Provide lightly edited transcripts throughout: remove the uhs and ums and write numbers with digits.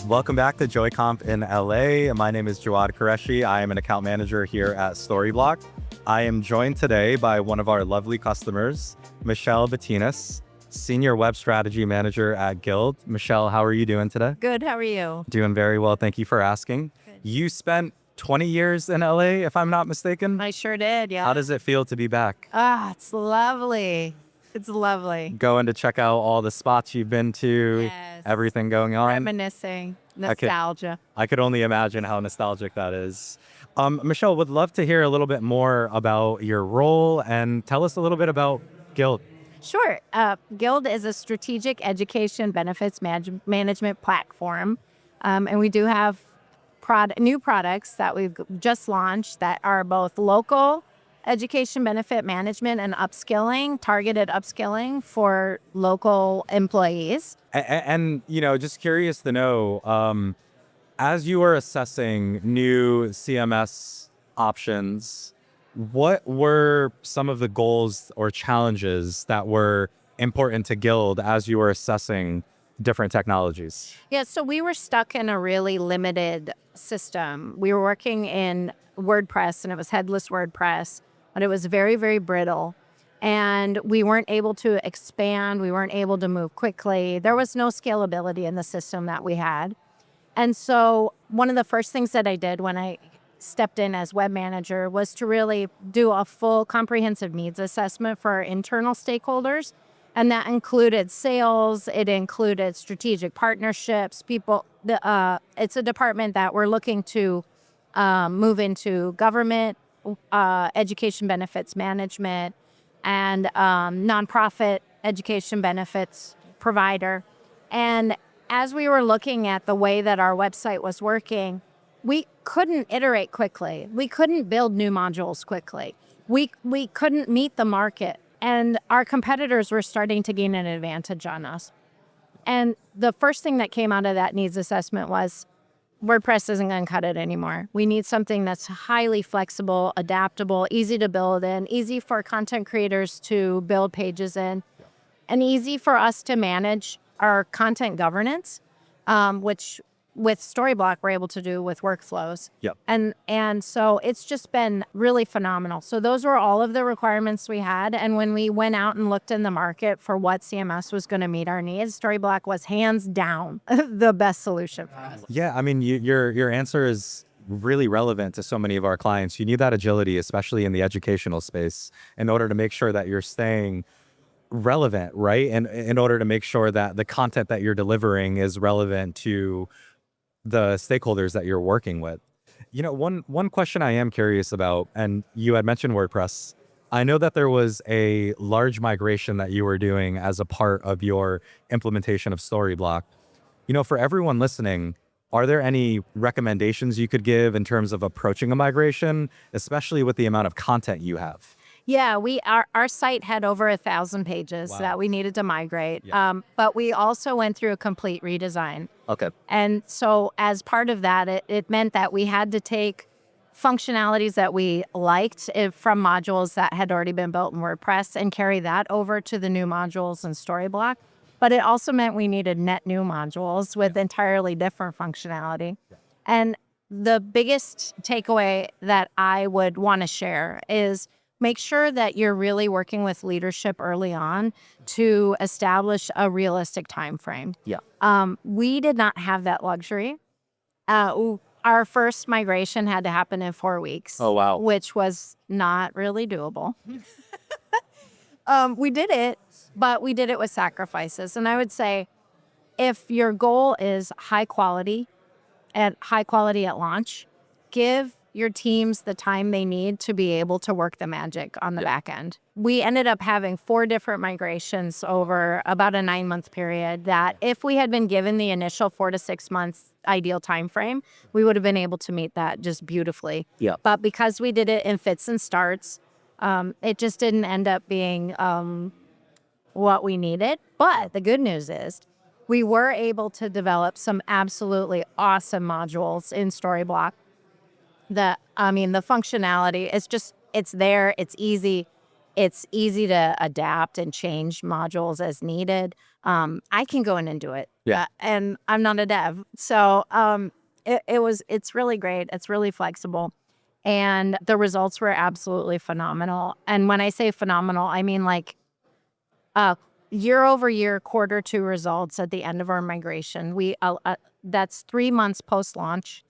Welcome back to JoyConf in LA. My name is Jawaad Qureshi. I am an account manager here at Storyblok. I am joined today by one of our lovely customers, Michele Bitinis, Senior Web Strategy Manager at Guild. Michele, how are you doing today? Good, how are you? Doing very well. Thank you for asking. Good. You spent 20 years in LA, if I'm not mistaken. I sure did, yeah. How does it feel to be back? It's lovely. It's lovely. Going to check out all the spots you've been to, Yes. everything going on. Reminiscing, nostalgia. I could only imagine how nostalgic that is. Michele, would love to hear a little bit more about your role and tell us a little bit about Guild. Sure. Guild is a strategic education benefits management platform. And we do have new products that we've just launched that are both local education benefit management and upskilling, targeted upskilling for local employees. And just curious to know, as you are assessing new CMS options, what were some of the goals or challenges that were important to Guild as you were assessing different technologies? Yeah, so we were stuck in a really limited system. We were working in WordPress, and it was headless WordPress, but it was very, very brittle. And we weren't able to expand. We weren't able to move quickly. There was no scalability in the system that we had. And so one of the first things that I did when I stepped in as web manager was to really do a full comprehensive needs assessment for our internal stakeholders. And that included sales, it included strategic partnerships, people. It's a department that we're looking to move into government, education benefits management, and nonprofit education benefits provider. And as we were looking at the way that our website was working, we couldn't iterate quickly. We couldn't build new modules quickly. We couldn't meet the market. And our competitors were starting to gain an advantage on us. And the first thing that came out of that needs assessment was WordPress isn't going to cut it anymore. We need something that's highly flexible, adaptable, easy to build in, easy for content creators to build pages in, and easy for us to manage our content governance, which with Storyblok we're able to do with workflows. Yep. And so it's just been really phenomenal. So those were all of the requirements we had. And when we went out and looked in the market for what CMS was going to meet our needs, Storyblok was hands down the best solution for us. Yeah, I mean, your answer is really relevant to so many of our clients. You need that agility, especially in the educational space, in order to make sure that you're staying relevant, right? And in order to make sure that the content that you're delivering is relevant to the stakeholders that you're working with. One question I am curious about, and you had mentioned WordPress. I know that there was a large migration that you were doing as a part of your implementation of Storyblok. For everyone listening, are there any recommendations you could give in terms of approaching a migration, especially with the amount of content you have? Yeah, our site had over 1,000 pages that we needed to migrate, but we also went through a complete redesign. Okay. And so as part of that, it meant that we had to take functionalities that we liked from modules that had already been built in WordPress and carry that over to the new modules in Storyblok. But it also meant we needed net new modules with entirely different functionality. Yeah. And the biggest takeaway that I would want to share is make sure that you're really working with leadership early on to establish a realistic time frame. Yeah. We did not have that luxury. Our first migration had to happen in 4 weeks. Oh, wow. Which was not really doable. We did it, but we did it with sacrifices. And I would say if your goal is high quality at launch, give your teams the time they need to be able to work the magic on the back end. We ended up having 4 different migrations over about a 9-month period that if we had been given the initial 4 to 6 months ideal time frame, we would have been able to meet that just beautifully. Yeah. But because we did it in fits and starts, it just didn't end up being what we needed. But the good news is we were able to develop some absolutely awesome modules in Storyblok. The functionality, it's there, it's easy to adapt and change modules as needed. I can go in and do it Yeah. and I'm not a dev. So it's really great. It's really flexible. And the results were absolutely phenomenal. And when I say phenomenal, I mean like uh, year over year, quarter two results at the end of our migration. That's 3 months post launch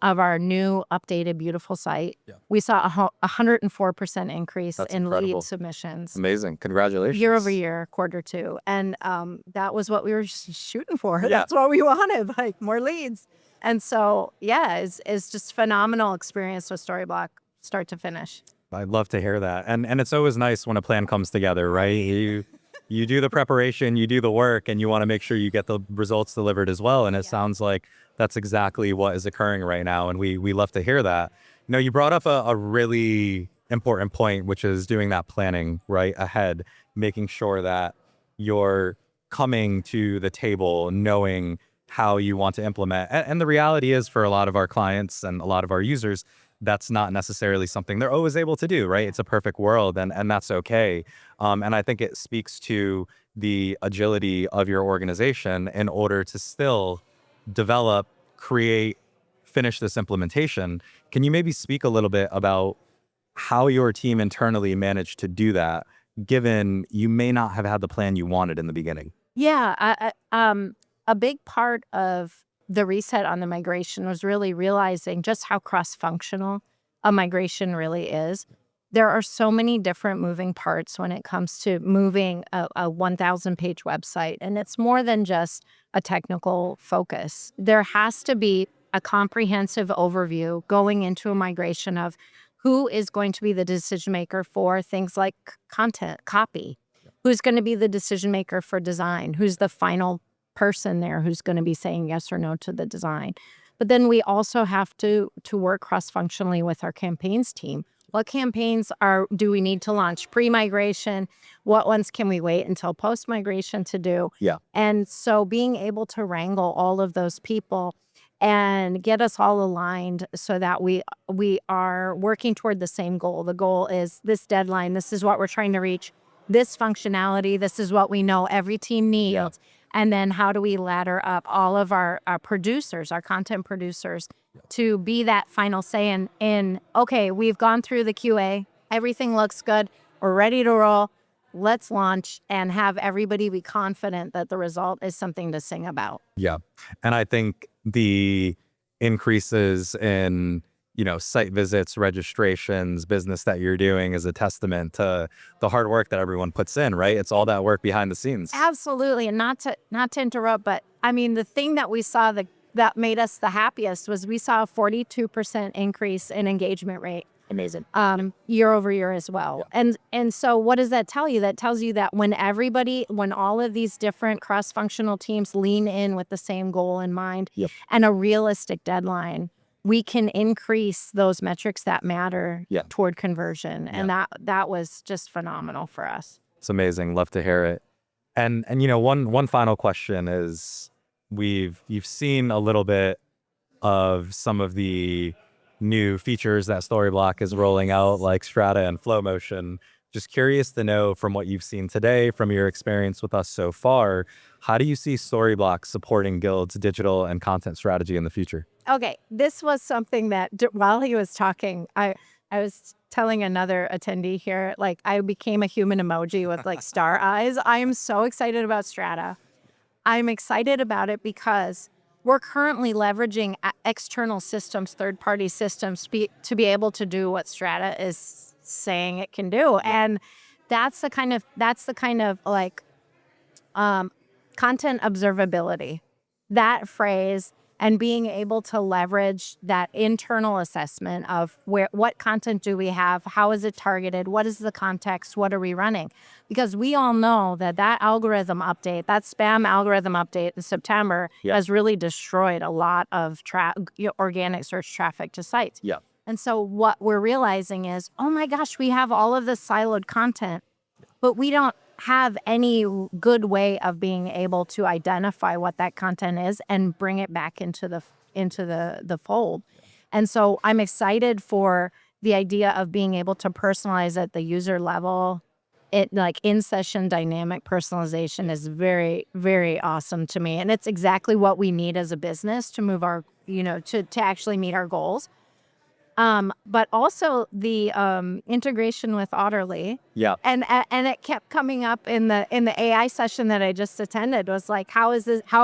of our new updated beautiful site. Yeah. We saw 104% increase That's in incredible. lead submissions Amazing. Congratulations. year over year, quarter two. And that was what we were shooting for. Yeah. That's what we wanted, like more leads. And so, yeah, it's just phenomenal experience with Storyblok, start to finish. I'd love to hear that. And it's always nice when a plan comes together, right? You do the preparation, you do the work, and you want to make sure you get the results delivered as well. And it sounds like that's exactly what is occurring right now. And we love to hear that. You know, you brought up a really important point, which is doing that planning right ahead, making sure that you're coming to the table knowing how you want to implement. And the reality is for a lot of our clients and a lot of our users, that's not necessarily something they're always able to do, right? It's a perfect world, and that's okay. And I think it speaks to the agility of your organization in order to still develop, create, finish this implementation. Can you maybe speak a little bit about how your team internally managed to do that, given you may not have had the plan you wanted in the beginning? Yeah, a big part of the reset on the migration was really realizing just how cross-functional a migration really is. There are so many different moving parts when it comes to moving a 1,000-page website, and it's more than just a technical focus. There has to be a comprehensive overview going into a migration of who is going to be the decision maker for things like content, copy, who's going to be the decision maker for design, who's the final person there who's going to be saying yes or no to the design. But then we also have to work cross-functionally with our campaigns team. What campaigns do we need to launch pre-migration? What ones can we wait until post-migration to do? Yeah. And so being able to wrangle all of those people and get us all aligned so that we are working toward the same goal. The goal is this deadline. This is what we're trying to reach. This functionality. This is what we know every team needs. Yeah. And then how do we ladder up all of our producers, our content producers, to be that final say in, okay, we've gone through the QA. Everything looks good. We're ready to roll. Let's launch and have everybody be confident that the result is something to sing about. Yeah. And I think the increases in, site visits, registrations, business that you're doing is a testament to the hard work that everyone puts in, right? It's all that work behind the scenes. Absolutely. And not to interrupt, but I mean, the thing that we saw that made us the happiest was we saw a 42% increase in engagement rate. Amazing. Year over year as well. Yeah. And so what does that tell you? That tells you that when all of these different cross-functional teams lean in with the same goal in mind Yep. and a realistic deadline, we can increase those metrics that matter toward conversion. And that was just phenomenal for us. It's amazing. Love to hear it. And one final question is you've seen a little bit of some of the new features that Storyblok is rolling out, like Strata and Flow Motion. Just curious to know from what you've seen today, from your experience with us so far, how do you see Storyblok supporting Guild's digital and content strategy in the future? Okay, this was something that while he was talking, I was telling another attendee here, like I became a human emoji with like star eyes. I am so excited about Strata. I'm excited about it because we're currently leveraging external systems, third-party systems, to be able to do what Strata is saying it can do, and that's the kind of like content observability, that phrase, and being able to leverage that internal assessment of what content do we have, how is it targeted, what is the context, what are we running? Because we all know that algorithm update, that spam algorithm update in September has really destroyed a lot of organic search traffic to sites. Yeah. And so what we're realizing is, oh my gosh, we have all of this siloed content, but we don't have any good way of being able to identify what that content is and bring it back into the fold. And so I'm excited for the idea of being able to personalize at the user level it like in-session dynamic personalization is very, very awesome to me. And it's exactly what we need as a business to move our, to actually meet our goals. But also the integration with Otterly. Yeah. And it kept coming up in the AI session that I just attended, was like, how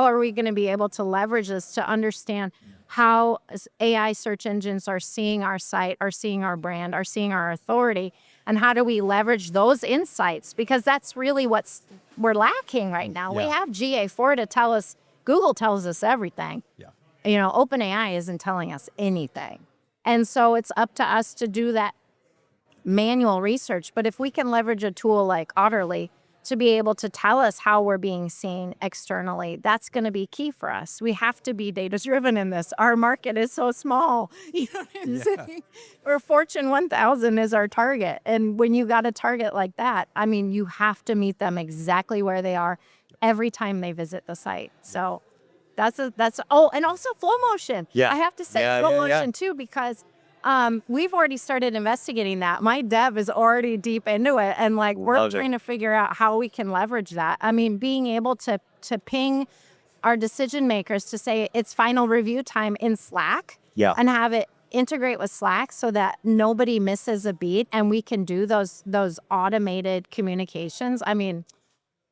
are we going to be able to leverage this to understand how AI search engines are seeing our site, are seeing our brand, are seeing our authority, and how do we leverage those insights? Because that's really we're lacking right now. We Yeah. have GA4 to tell us, Google tells us everything. Yeah. OpenAI isn't telling us anything. And so it's up to us to do that manual research. But if we can leverage a tool like Otterly to be able to tell us how we're being seen externally, that's going to be key for us. We have to be data-driven in this. Our market is so small. You know what I'm saying? Or Fortune 1000 is our target. And when you got a target like that, I mean, you have to meet them exactly where they are every time they visit the site. So and also flow motion. Yeah. I have to say Yeah, flow yeah, yeah. motion too, because we've already started investigating that. My dev is already deep into it, and like we're Love it. trying to figure out how we can leverage that. I mean, being able to ping our decision makers to say it's final review time in Slack, Yeah. and have it integrate with Slack so that nobody misses a beat, and we can do those automated communications. I mean,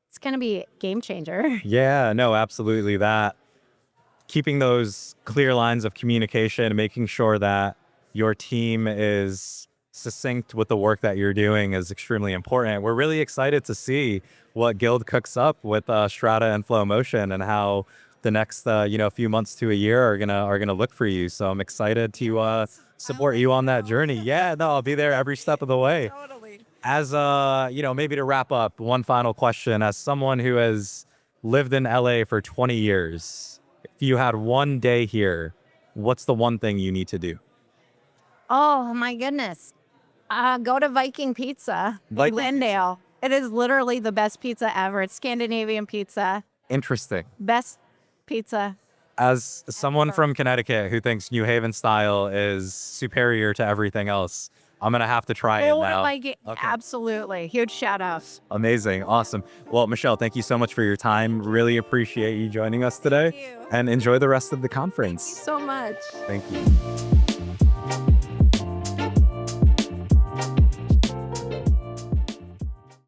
it's going to be a game changer. Yeah, no, absolutely. That keeping those clear lines of communication, making sure that your team is succinct with the work that you're doing is extremely important. We're really excited to see what Guild cooks up with Strata and Flow Motion, and how the next few months to a year are gonna look for you. So I'm excited to support you on that journey. Yeah, no, I'll be there every step of the way. Totally. As maybe to wrap up, one final question. As someone who has lived in LA for 20 years, if you had one day here, what's the one thing you need to do? Oh my goodness. Go to Viking Pizza in Viking Glendale. It is literally the best pizza ever. It's Scandinavian pizza. Interesting. Best pizza. As someone from Connecticut who thinks New Haven style is superior to everything else, I'm gonna have to try it now. Okay. Absolutely. Huge shout out. Amazing. Awesome. Well, Michelle, thank you so much for your time. Really appreciate you joining us today. Thank you. And enjoy the rest of the conference. So much. Thank you.